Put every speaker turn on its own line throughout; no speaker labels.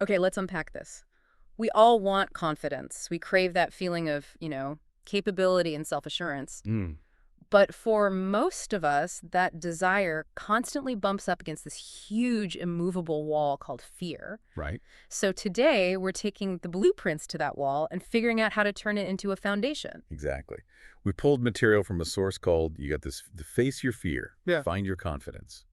Okay, let's unpack this. We all want confidence. We crave that feeling of, capability and self-assurance.
Mm,
But for most of us, that desire constantly bumps up against this huge immovable wall called fear.
right.
So today, we're taking the blueprints to that wall and figuring out how to turn it into a foundation.
Exactly. We pulled material from a source called, you got this, the Face Your Fear,
Yeah.
Find Your Confidence.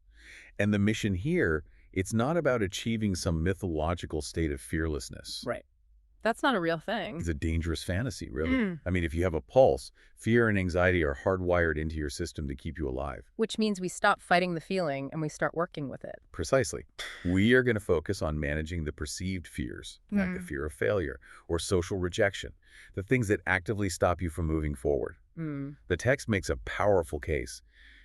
And the mission here, it's not about achieving some mythological state of fearlessness.
Right. That's not a real thing.
It's a dangerous fantasy, really.
Mm.
I mean, if you have a pulse, fear and anxiety are hardwired into your system to keep you alive.
Which means we stop fighting the feeling and we start working with it.
Precisely. We are going to focus on managing the perceived fears, like the fear of failure or social rejection, the things that actively stop you from moving forward.
Mm.
The text makes a powerful case.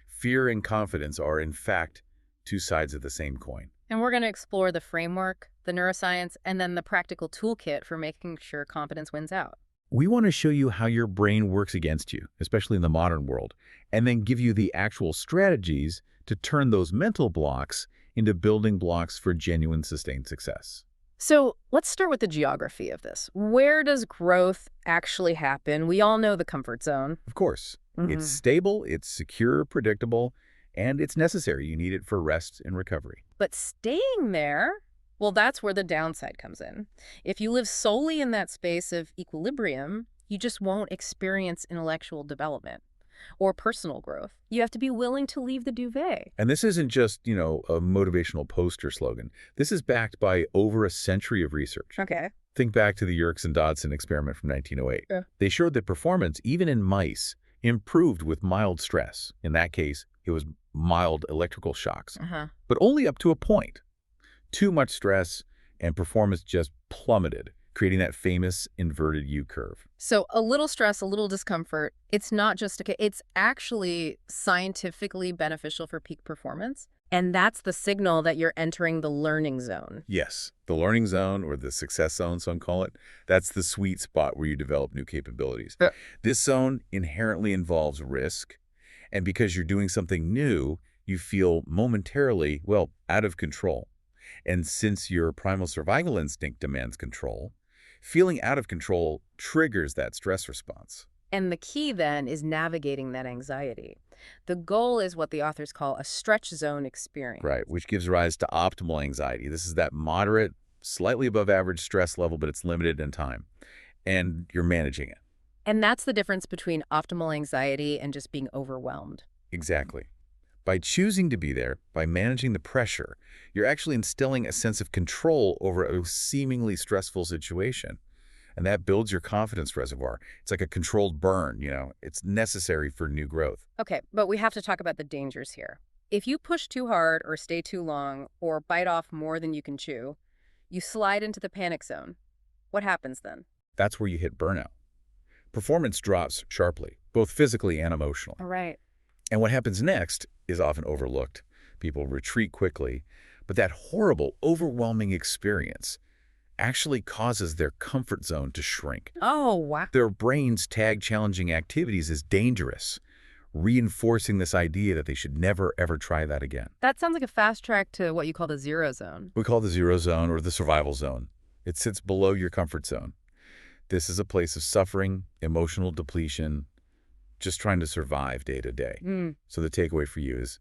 Fear and confidence are, in fact, two sides of the same coin.
And we're going to explore the framework, the neuroscience, and then the practical toolkit for making sure confidence wins out.
We want to show you how your brain works against you, especially in the modern world, and then give you the actual strategies to turn those mental blocks into building blocks for genuine sustained success.
So let's start with the geography of this. Where does growth actually happen? We all know the comfort zone.
Of course, it's stable, it's secure, predictable, and it's necessary. You need it for rest and recovery.
But staying there, well, that's where the downside comes in. If you live solely in that space of equilibrium, you just won't experience intellectual development or personal growth. You have to be willing to leave the duvet.
And this isn't just, a motivational poster slogan. This is backed by over a century of research.
Okay.
Think back to the Yerkes and Dodson experiment from 1908.
Yeah.
They showed that performance, even in mice, improved with mild stress. In that case, it was mild electrical shocks, but only up to a point. Too much stress and performance just plummeted, creating that famous inverted U curve.
So a little stress, a little discomfort, it's not just okay, it's actually scientifically beneficial for peak performance. And that's the signal that you're entering the learning zone.
Yes, the learning zone, or the success zone, some call it, that's the sweet spot where you develop new capabilities.
Yeah.
This zone inherently involves risk, and because you're doing something new, you feel momentarily, out of control. And since your primal survival instinct demands control, feeling out of control triggers that stress response.
And the key then is navigating that anxiety. The goal is what the authors call a stretch zone experience.
Right, which gives rise to optimal anxiety. This is that moderate, slightly above average stress level, but it's limited in time. And you're managing it.
And that's the difference between optimal anxiety and just being overwhelmed.
Exactly. By choosing to be there, by managing the pressure, you're actually instilling a sense of control over a seemingly stressful situation. And that builds your confidence reservoir. It's like a controlled burn, It's necessary for new growth.
Okay, but we have to talk about the dangers here. If you push too hard or stay too long or bite off more than you can chew, you slide into the panic zone. What happens then?
That's where you hit burnout. Performance drops sharply, both physically and emotionally.
All right.
And what happens next is often overlooked. People retreat quickly, but that horrible, overwhelming experience actually causes their comfort zone to shrink.
Oh, wow.
Their brains tag challenging activities as dangerous, reinforcing this idea that they should never, ever try that again.
That sounds like a fast track to what you call the zero zone.
We call it the zero zone or the survival zone. It sits below your comfort zone. This is a place of suffering, emotional depletion, just trying to survive day to day. So the takeaway for you is,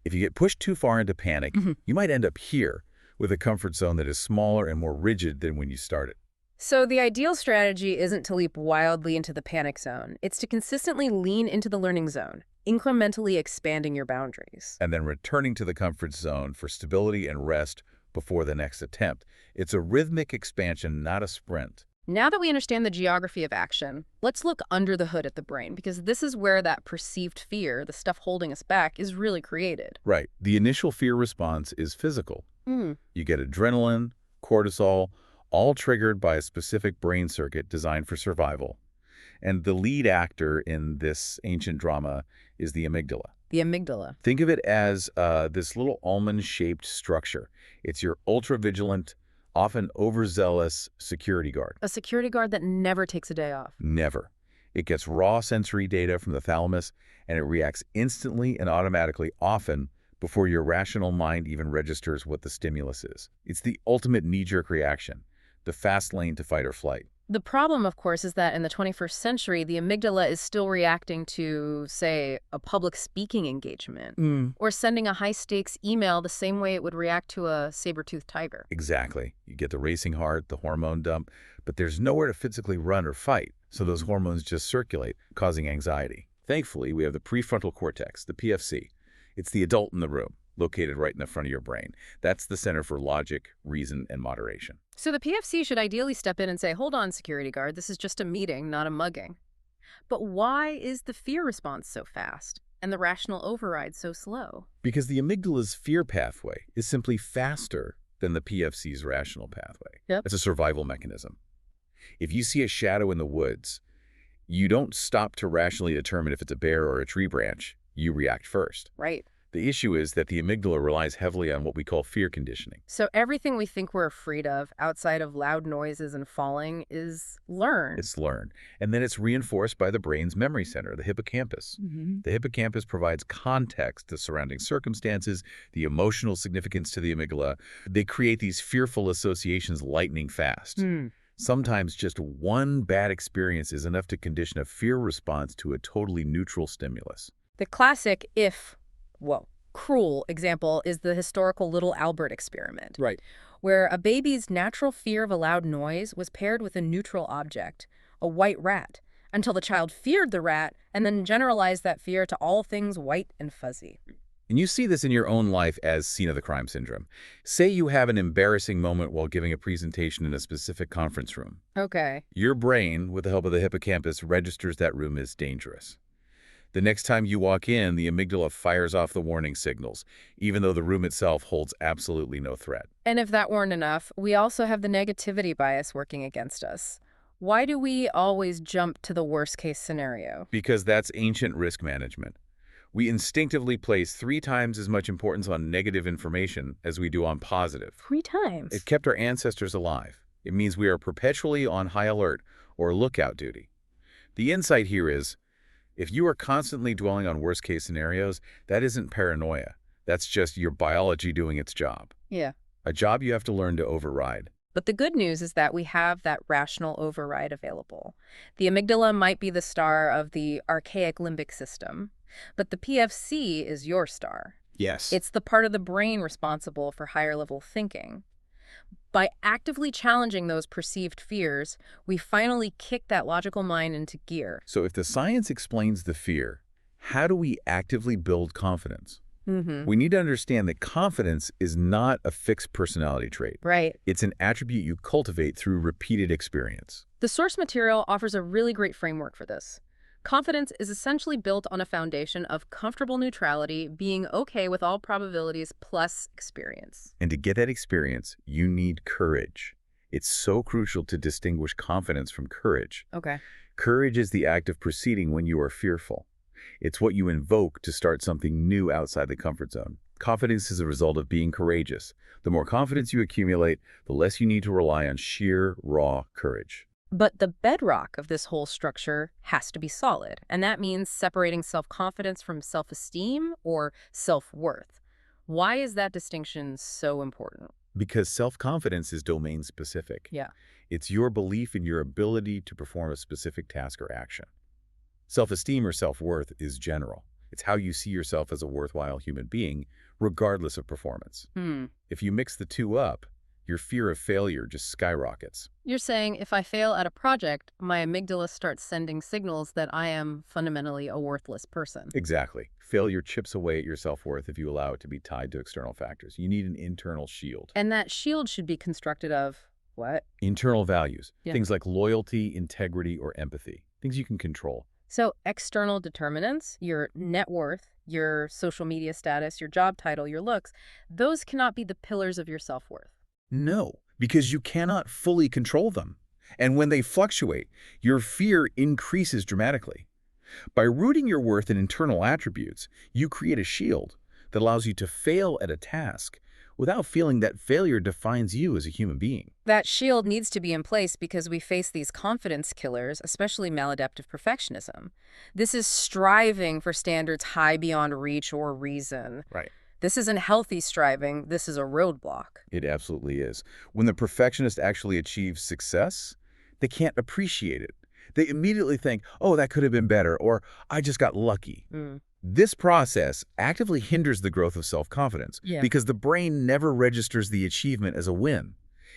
if you get pushed too far into panic, you might end up here with a comfort zone that is smaller and more rigid than when you started.
So the ideal strategy isn't to leap wildly into the panic zone. It's to consistently lean into the learning zone, incrementally expanding your boundaries.
And then returning to the comfort zone for stability and rest before the next attempt. It's a rhythmic expansion, not a sprint.
Now that we understand the geography of action, let's look under the hood at the brain, because this is where that perceived fear, the stuff holding us back, is really created.
Right. The initial fear response is physical. You get adrenaline, cortisol, all triggered by a specific brain circuit designed for survival. And the lead actor in this ancient drama is the amygdala.
The amygdala.
Think of it as this little almond-shaped structure. It's your ultra-vigilant, often overzealous security guard.
A security guard that never takes a day off.
Never. It gets raw sensory data from the thalamus, and it reacts instantly and automatically, often before your rational mind even registers what the stimulus is. It's the ultimate knee-jerk reaction, the fast lane to fight or flight.
The problem, of course, is that in the 21st century, the amygdala is still reacting to, say, a public speaking engagement or sending a high-stakes email the same way it would react to a saber-toothed tiger.
Exactly. You get the racing heart, the hormone dump, but there's nowhere to physically run or fight, so those hormones just circulate, causing anxiety. Thankfully, we have the prefrontal cortex, the PFC. It's the adult in the room, located right in the front of your brain. That's the center for logic, reason, and moderation.
So the PFC should ideally step in and say, hold on, security guard, this is just a meeting, not a mugging. But why is the fear response so fast and the rational override so slow?
Because the amygdala's fear pathway is simply faster than the PFC's rational pathway.
Yep.
It's a survival mechanism. If you see a shadow in the woods, you don't stop to rationally determine if it's a bear or a tree branch. You react first.
Right.
The issue is that the amygdala relies heavily on what we call fear conditioning.
So everything we think we're afraid of outside of loud noises and falling is learned.
It's learned. And then it's reinforced by the brain's memory center, the hippocampus. The hippocampus provides context to surrounding circumstances, the emotional significance to the amygdala. They create these fearful associations lightning fast. Sometimes just one bad experience is enough to condition a fear response to a totally neutral stimulus.
The classic cruel example is the historical Little Albert experiment.
Right.
Where a baby's natural fear of a loud noise was paired with a neutral object, a white rat, until the child feared the rat and then generalized that fear to all things white and fuzzy.
And you see this in your own life as scene of the crime syndrome. Say you have an embarrassing moment while giving a presentation in a specific conference room.
Okay.
Your brain, with the help of the hippocampus, registers that room as dangerous. The next time you walk in, the amygdala fires off the warning signals, even though the room itself holds absolutely no threat.
And if that weren't enough, we also have the negativity bias working against us. Why do we always jump to the worst-case scenario?
Because that's ancient risk management. We instinctively place 3 times as much importance on negative information as we do on positive.
3 times?
It kept our ancestors alive. It means we are perpetually on high alert or lookout duty. The insight here is, if you are constantly dwelling on worst-case scenarios, that isn't paranoia. That's just your biology doing its job.
Yeah.
A job you have to learn to override.
But the good news is that we have that rational override available. The amygdala might be the star of the archaic limbic system, but the PFC is your star.
Yes.
It's the part of the brain responsible for higher-level thinking. By actively challenging those perceived fears, we finally kick that logical mind into gear.
So if the science explains the fear, how do we actively build confidence? We need to understand that confidence is not a fixed personality trait.
Right.
It's an attribute you cultivate through repeated experience.
The source material offers a really great framework for this. Confidence is essentially built on a foundation of comfortable neutrality, being okay with all probabilities plus experience.
And to get that experience, you need courage. It's so crucial to distinguish confidence from courage.
Okay.
Courage is the act of proceeding when you are fearful. It's what you invoke to start something new outside the comfort zone. Confidence is a result of being courageous. The more confidence you accumulate, the less you need to rely on sheer, raw courage.
But the bedrock of this whole structure has to be solid, and that means separating self-confidence from self-esteem or self-worth. Why is that distinction so important?
Because self-confidence is domain-specific.
Yeah.
It's your belief in your ability to perform a specific task or action. Self-esteem or self-worth is general. It's how you see yourself as a worthwhile human being, regardless of performance. If you mix the two up, your fear of failure just skyrockets.
You're saying if I fail at a project, my amygdala starts sending signals that I am fundamentally a worthless person.
Exactly. Failure chips away at your self-worth if you allow it to be tied to external factors. You need an internal shield.
And that shield should be constructed of what?
Internal values.
Yeah.
Things like loyalty, integrity, or empathy. Things you can control.
So external determinants, your net worth, your social media status, your job title, your looks, those cannot be the pillars of your self-worth.
No, because you cannot fully control them. And when they fluctuate, your fear increases dramatically. By rooting your worth in internal attributes, you create a shield that allows you to fail at a task without feeling that failure defines you as a human being.
That shield needs to be in place because we face these confidence killers, especially maladaptive perfectionism. This is striving for standards high beyond reach or reason.
Right.
This isn't healthy striving, this is a roadblock.
It absolutely is. When the perfectionist actually achieves success, they can't appreciate it. They immediately think, oh, that could have been better, or I just got lucky.
Mm.
This process actively hinders the growth of self-confidence
Yeah.
because the brain never registers the achievement as a win.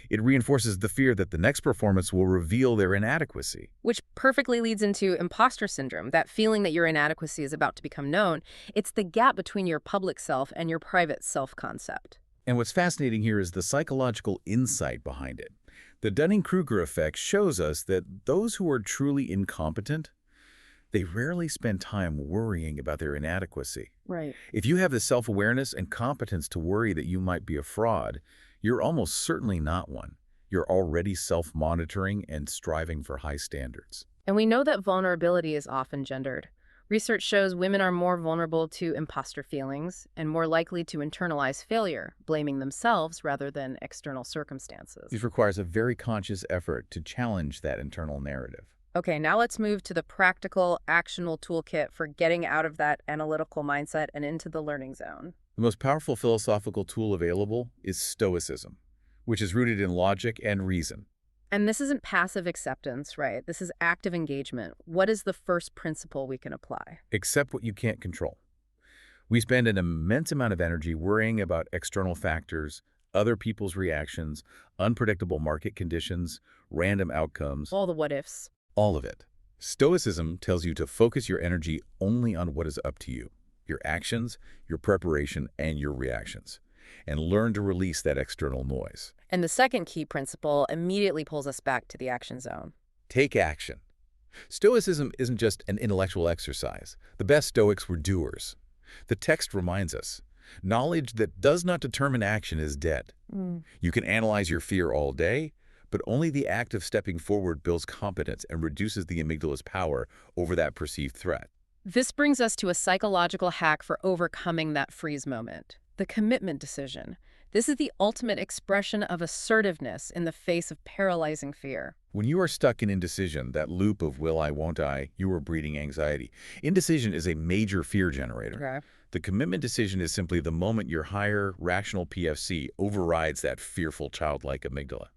It reinforces the fear that the next performance will reveal their inadequacy.
Which perfectly leads into imposter syndrome, that feeling that your inadequacy is about to become known. It's the gap between your public self and your private self-concept.
And what's fascinating here is the psychological insight behind it. The Dunning-Kruger effect shows us that those who are truly incompetent, they rarely spend time worrying about their inadequacy.
Right.
If you have the self-awareness and competence to worry that you might be a fraud, you're almost certainly not one. You're already self-monitoring and striving for high standards.
And we know that vulnerability is often gendered. Research shows women are more vulnerable to imposter feelings and more likely to internalize failure, blaming themselves rather than external circumstances.
This requires a very conscious effort to challenge that internal narrative.
Okay, now let's move to the practical, actionable toolkit for getting out of that analytical mindset and into the learning zone.
The most powerful philosophical tool available is Stoicism, which is rooted in logic and reason.
And this isn't passive acceptance, right? This is active engagement. What is the first principle we can apply?
Accept what you can't control. We spend an immense amount of energy worrying about external factors, other people's reactions, unpredictable market conditions, random outcomes,
All the what ifs.
all of it. Stoicism tells you to focus your energy only on what is up to you, your actions, your preparation, and your reactions, and learn to release that external noise.
And the second key principle immediately pulls us back to the action zone.
Take action. Stoicism isn't just an intellectual exercise. The best Stoics were doers. The text reminds us, knowledge that does not determine action is dead. You can analyze your fear all day, but only the act of stepping forward builds competence and reduces the amygdala's power over that perceived threat.
This brings us to a psychological hack for overcoming that freeze moment. The commitment decision. This is the ultimate expression of assertiveness in the face of paralyzing fear.
When you are stuck in indecision, that loop of will I, won't I, you are breeding anxiety. Indecision is a major fear generator.
Okay.
The commitment decision is simply the moment your higher, rational PFC overrides that fearful, childlike amygdala.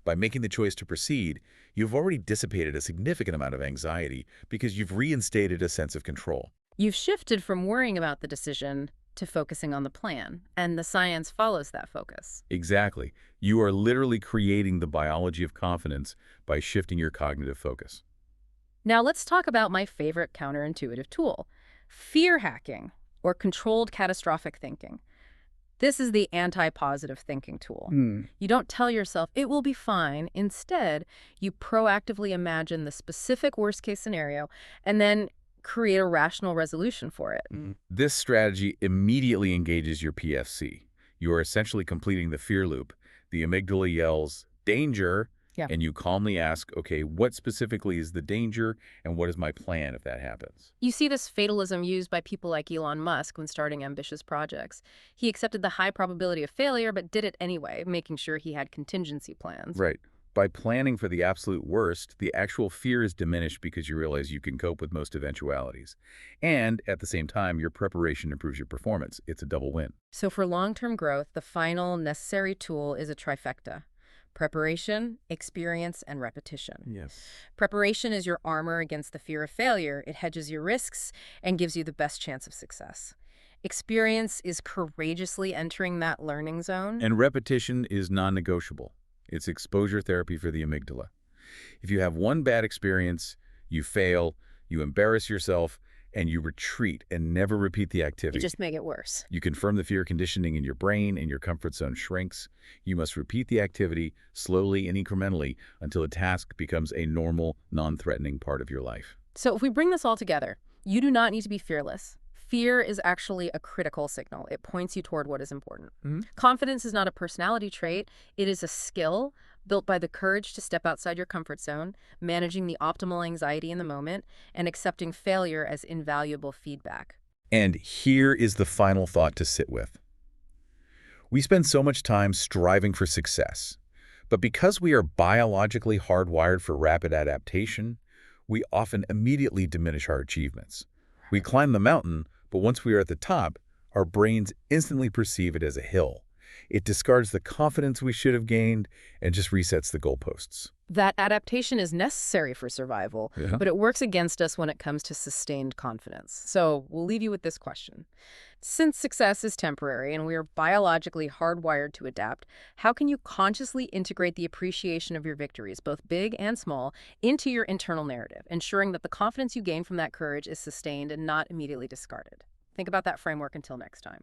By making the choice to proceed, you've already dissipated a significant amount of anxiety because you've reinstated a sense of control.
You've shifted from worrying about the decision to focusing on the plan, and the science follows that focus.
Exactly. You are literally creating the biology of confidence by shifting your cognitive focus.
Now let's talk about my favorite counterintuitive tool, fear hacking, or controlled catastrophic thinking. This is the anti-positive thinking tool. You don't tell yourself it will be fine. Instead, you proactively imagine the specific worst-case scenario and then create a rational resolution for it.
This strategy immediately engages your PFC. You are essentially completing the fear loop. The amygdala yells, danger,
Yeah.
and you calmly ask, okay, what specifically is the danger and what is my plan if that happens?
You see this fatalism used by people like Elon Musk when starting ambitious projects. He accepted the high probability of failure, but did it anyway, making sure he had contingency plans.
Right. By planning for the absolute worst, the actual fear is diminished because you realize you can cope with most eventualities. And at the same time, your preparation improves your performance. It's a double win.
So for long-term growth, the final necessary tool is a trifecta. Preparation, experience, and repetition.
Yes.
Preparation is your armor against the fear of failure. It hedges your risks and gives you the best chance of success. Experience is courageously entering that learning zone.
And repetition is non-negotiable. It's exposure therapy for the amygdala. If you have one bad experience, you fail, you embarrass yourself, and you retreat and never repeat the activity.
You just make it worse.
You confirm the fear conditioning in your brain and your comfort zone shrinks. You must repeat the activity slowly and incrementally until a task becomes a normal, non-threatening part of your life.
So if we bring this all together, you do not need to be fearless. Fear is actually a critical signal. It points you toward what is important. Confidence is not a personality trait. It is a skill built by the courage to step outside your comfort zone, managing the optimal anxiety in the moment, and accepting failure as invaluable feedback.
And here is the final thought to sit with. We spend so much time striving for success, but because we are biologically hardwired for rapid adaptation, we often immediately diminish our achievements. We climb the mountain, but once we are at the top, our brains instantly perceive it as a hill. It discards the confidence we should have gained and just resets the goalposts.
That adaptation is necessary for survival,
Yeah.
but it works against us when it comes to sustained confidence. So we'll leave you with this question. Since success is temporary and we are biologically hardwired to adapt, how can you consciously integrate the appreciation of your victories, both big and small, into your internal narrative, ensuring that the confidence you gain from that courage is sustained and not immediately discarded? Think about that framework until next time.